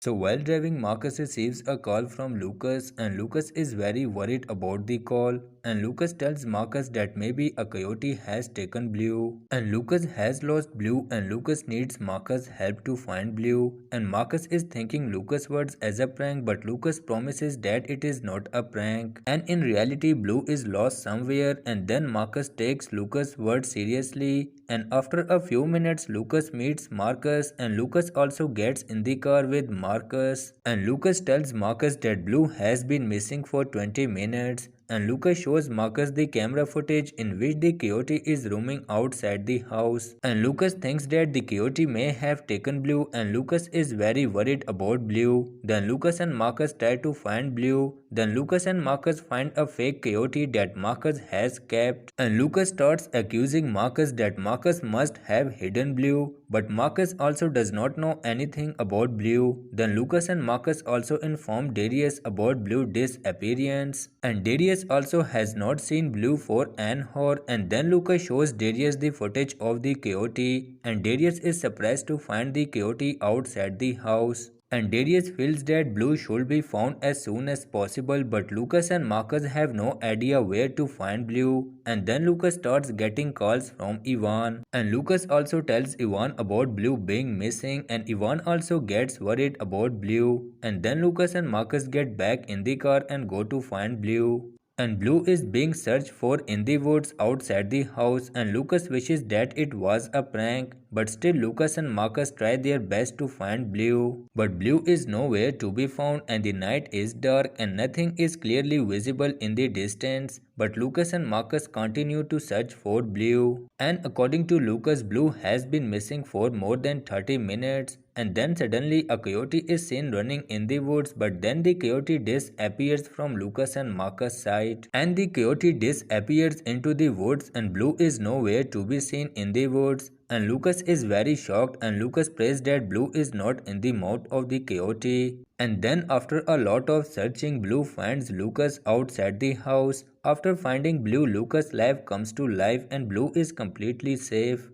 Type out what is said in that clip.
So while driving, Marcus receives a call from Lucas, and Lucas is very worried about the call. And Lucas tells Marcus that maybe a coyote has taken Blue. And Lucas has lost Blue, and Lucas needs Marcus' help to find Blue. And Marcus is thinking Lucas' words as a prank, but Lucas promises that it is not a prank. And in reality, Blue is lost somewhere, and then Marcus takes Lucas' words seriously. And after a few minutes, Lucas meets Marcus, and Lucas also gets in the car with Marcus. And Lucas tells Marcus that Blue has been missing for 20 minutes. And Lucas shows Marcus the camera footage in which the coyote is roaming outside the house. And Lucas thinks that the coyote may have taken Blue, and Lucas is very worried about Blue. Then Lucas and Marcus try to find Blue. Then Lucas and Marcus find a fake coyote that Marcus has kept. And Lucas starts accusing Marcus that Marcus must have hidden Blue. But Marcus also does not know anything about Blue. Then Lucas and Marcus also inform Darius about Blue's disappearance. And Darius also has not seen Blue for an hour. And then Lucas shows Darius the footage of the coyote. And Darius is surprised to find the coyote outside the house. And Darius feels that Blue should be found as soon as possible, but Lucas and Marcus have no idea where to find Blue. And then Lucas starts getting calls from Ivan. And Lucas also tells Ivan about Blue being missing, and Ivan also gets worried about Blue. And then Lucas and Marcus get back in the car and go to find Blue. And Blue is being searched for in the woods outside the house, and Lucas wishes that it was a prank. But still Lucas and Marcus try their best to find Blue. But Blue is nowhere to be found, and the night is dark and nothing is clearly visible in the distance. But Lucas and Marcus continue to search for Blue. And according to Lucas, Blue has been missing for more than 30 minutes. And then suddenly a coyote is seen running in the woods, but then the coyote disappears from Lucas and Marcus' sight. And the coyote disappears into the woods, and Blue is nowhere to be seen in the woods. And Lucas is very shocked, and Lucas prays that Blue is not in the mouth of the coyote. And then after a lot of searching, Blue finds Lucas outside the house. After finding Blue, Lucas' life comes to life and Blue is completely safe.